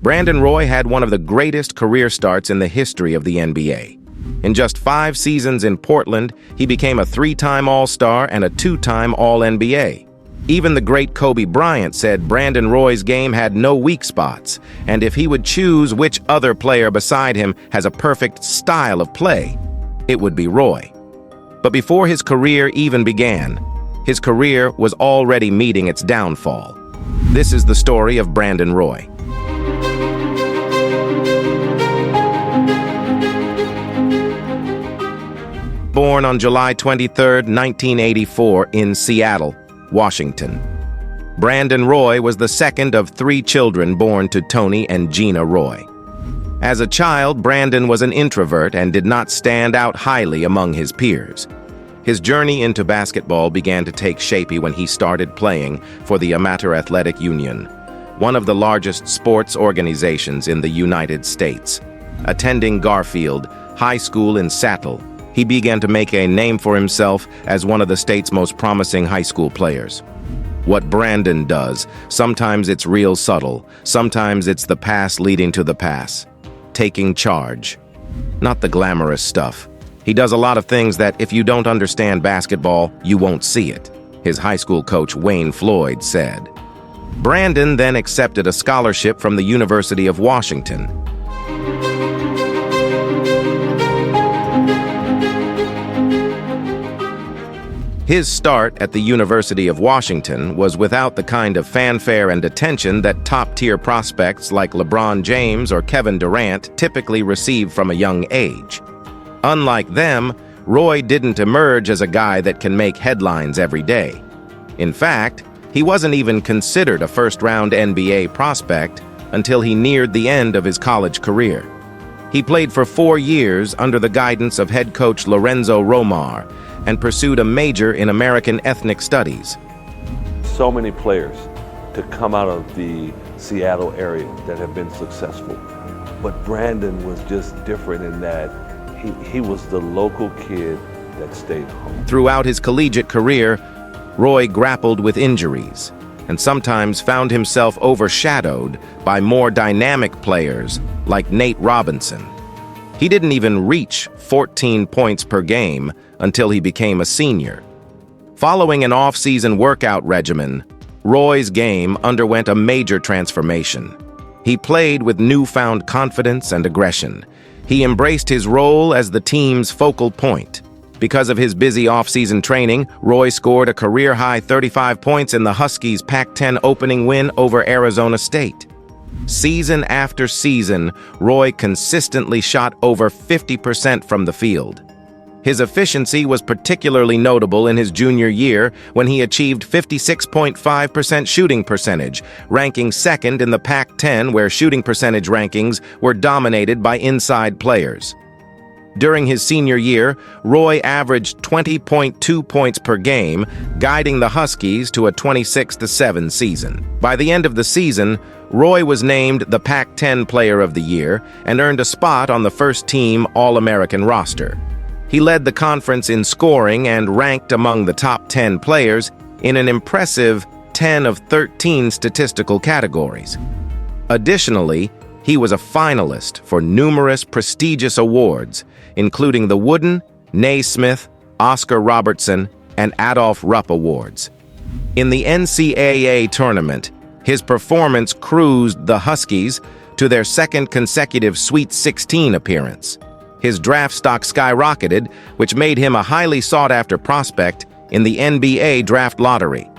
Brandon Roy had one of the greatest career starts in the history of the NBA. In just 5 seasons in Portland, he became a 3-time All-Star and a 2-time All-NBA. Even the great Kobe Bryant said Brandon Roy's game had no weak spots, and if he would choose which other player beside him has a perfect style of play, it would be Roy. But before his career even began, his career was already meeting its downfall. This is the story of Brandon Roy. Born on July 23, 1984, in Seattle, Washington. Brandon Roy was the second of 3 children born to Tony and Gina Roy. As a child, Brandon was an introvert and did not stand out highly among his peers. His journey into basketball began to take shape when he started playing for the Amateur Athletic Union, one of the largest sports organizations in the United States. Attending Garfield High School in Seattle, he began to make a name for himself as one of the state's most promising high school players. What Brandon does, sometimes it's real subtle, sometimes it's the pass leading to the pass. Taking charge. Not the glamorous stuff. He does a lot of things that if you don't understand basketball, you won't see it, his high school coach Wayne Floyd said. Brandon then accepted a scholarship from the University of Washington. His start at the University of Washington was without the kind of fanfare and attention that top-tier prospects like LeBron James or Kevin Durant typically receive from a young age. Unlike them, Roy didn't emerge as a guy that can make headlines every day. In fact, he wasn't even considered a first-round NBA prospect until he neared the end of his college career. He played for 4 years under the guidance of head coach Lorenzo Romar and pursued a major in American ethnic studies. So many players to come out of the Seattle area that have been successful. But Brandon was just different in that he was the local kid that stayed home. Throughout his collegiate career, Roy grappled with injuries and sometimes found himself overshadowed by more dynamic players like Nate Robinson. He didn't even reach 14 points per game until he became a senior. Following an off-season workout regimen, Roy's game underwent a major transformation. He played with newfound confidence and aggression. He embraced his role as the team's focal point. Because of his busy off-season training, Roy scored a career-high 35 points in the Huskies' Pac-10 opening win over Arizona State. Season after season, Roy consistently shot over 50% from the field. His efficiency was particularly notable in his junior year when he achieved 56.5% shooting percentage, ranking second in the Pac-10 where shooting percentage rankings were dominated by inside players. During his senior year, Roy averaged 20.2 points per game, guiding the Huskies to a 26-7 season. By the end of the season, Roy was named the Pac-10 Player of the Year and earned a spot on the first-team All-American roster. He led the conference in scoring and ranked among the top 10 players in an impressive 10 of 13 statistical categories. Additionally, he was a finalist for numerous prestigious awards, including the Wooden, Naismith, Oscar Robertson, and Adolph Rupp Awards. In the NCAA tournament, his performance cruised the Huskies to their second consecutive Sweet 16 appearance. His draft stock skyrocketed, which made him a highly sought-after prospect in the NBA draft lottery.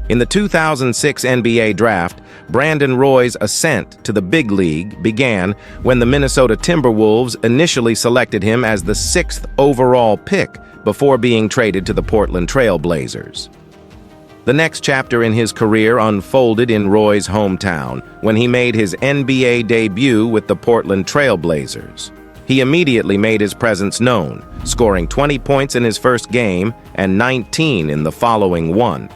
In the 2006 NBA draft, Brandon Roy's ascent to the big league began when the Minnesota Timberwolves initially selected him as the 6th overall pick before being traded to the Portland Trail Blazers. The next chapter in his career unfolded in Roy's hometown when he made his NBA debut with the Portland Trail Blazers. He immediately made his presence known, scoring 20 points in his first game and 19 in the following one.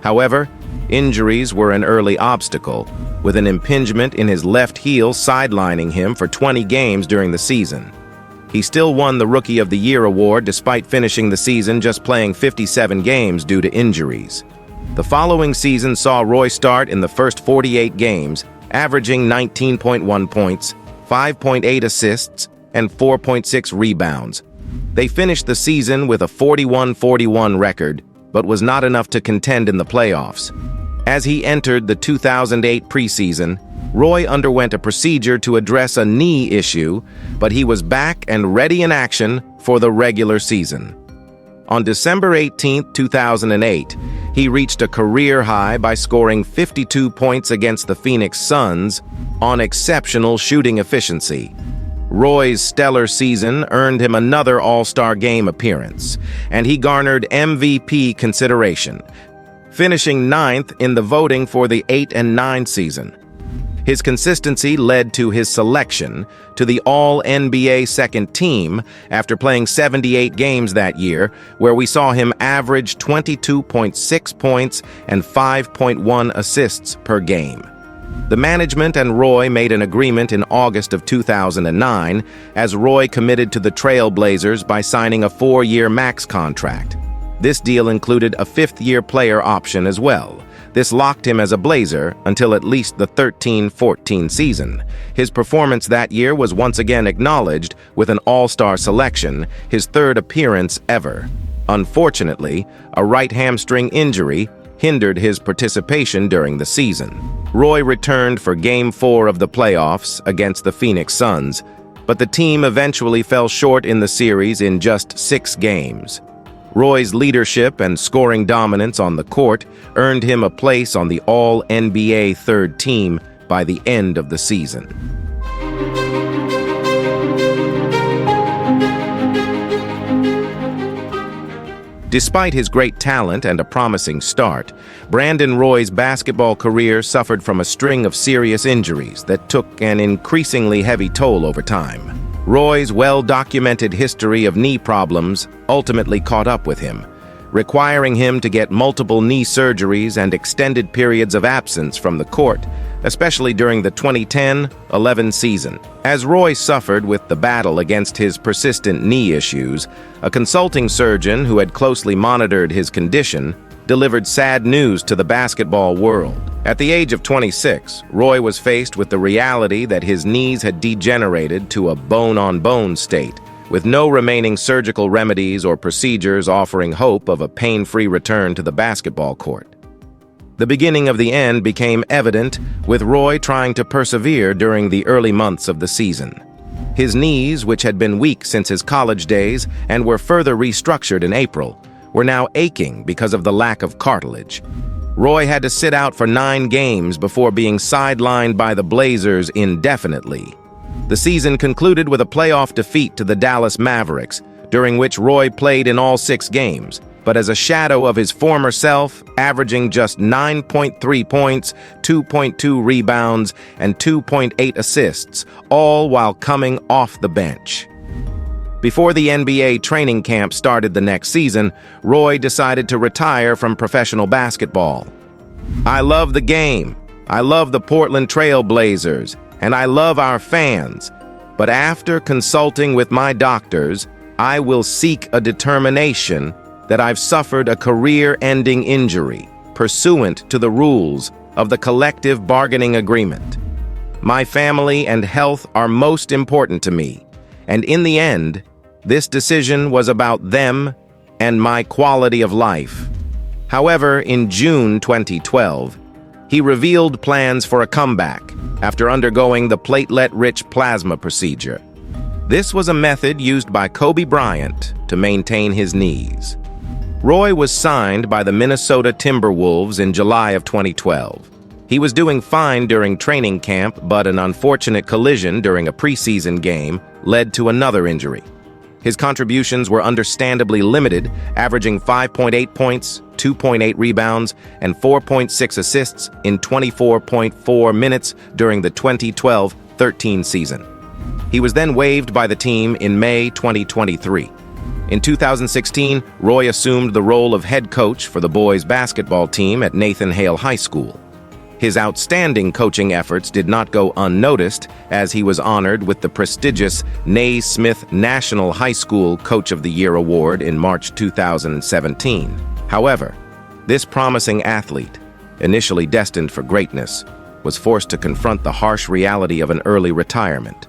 However, injuries were an early obstacle, with an impingement in his left heel sidelining him for 20 games during the season. He still won the Rookie of the Year award despite finishing the season just playing 57 games due to injuries. The following season saw Roy start in the first 48 games, averaging 19.1 points, 5.8 assists, and 4.6 rebounds. They finished the season with a 41-41 record, but was not enough to contend in the playoffs. As he entered the 2008 preseason, Roy underwent a procedure to address a knee issue, but he was back and ready in action for the regular season. On December 18, 2008, he reached a career high by scoring 52 points against the Phoenix Suns on exceptional shooting efficiency. Roy's stellar season earned him another All-Star Game appearance, and he garnered MVP consideration, finishing 9th in the voting for the 8 and 9 season. His consistency led to his selection to the All-NBA second team after playing 78 games that year, where we saw him average 22.6 points and 5.1 assists per game. The management and Roy made an agreement in August of 2009 as Roy committed to the Trail Blazers by signing a 4-year max contract. This deal included a 5th-year player option as well. This locked him as a Blazer until at least the 13-14 season. His performance that year was once again acknowledged with an All-Star selection, his 3rd appearance ever. Unfortunately, a right hamstring injury hindered his participation during the season. Roy returned for Game 4 of the playoffs against the Phoenix Suns, but the team eventually fell short in the series in just 6 games. Roy's leadership and scoring dominance on the court earned him a place on the All-NBA third team by the end of the season. Despite his great talent and a promising start, Brandon Roy's basketball career suffered from a string of serious injuries that took an increasingly heavy toll over time. Roy's well-documented history of knee problems ultimately caught up with him, requiring him to get multiple knee surgeries and extended periods of absence from the court, especially during the 2010-11 season. As Roy suffered with the battle against his persistent knee issues, a consulting surgeon who had closely monitored his condition delivered sad news to the basketball world. At the age of 26, Roy was faced with the reality that his knees had degenerated to a bone-on-bone state, with no remaining surgical remedies or procedures offering hope of a pain-free return to the basketball court. The beginning of the end became evident with Roy trying to persevere during the early months of the season. His knees, which had been weak since his college days and were further restructured in April, were now aching because of the lack of cartilage. Roy had to sit out for 9 games before being sidelined by the Blazers indefinitely. The season concluded with a playoff defeat to the Dallas Mavericks, during which Roy played in all 6 games, but as a shadow of his former self, averaging just 9.3 points, 2.2 rebounds, and 2.8 assists, all while coming off the bench. Before the NBA training camp started the next season, Roy decided to retire from professional basketball. "I love the game. I love the Portland Trail Blazers, and I love our fans. But after consulting with my doctors, I will seek a determination that I've suffered a career-ending injury, pursuant to the rules of the collective bargaining agreement. My family and health are most important to me, and in the end, this decision was about them and my quality of life." However, in June 2012, he revealed plans for a comeback after undergoing the platelet-rich plasma procedure. This was a method used by Kobe Bryant to maintain his knees. Roy was signed by the Minnesota Timberwolves in July of 2012. He was doing fine during training camp, but an unfortunate collision during a preseason game led to another injury. His contributions were understandably limited, averaging 5.8 points, 2.8 rebounds, and 4.6 assists in 24.4 minutes during the 2012-13 season. He was then waived by the team in May 2023. In 2016, Roy assumed the role of head coach for the boys' basketball team at Nathan Hale High School. His outstanding coaching efforts did not go unnoticed, as he was honored with the prestigious Naismith National High School Coach of the Year Award in March 2017. However, this promising athlete, initially destined for greatness, was forced to confront the harsh reality of an early retirement,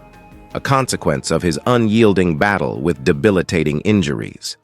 a consequence of his unyielding battle with debilitating injuries.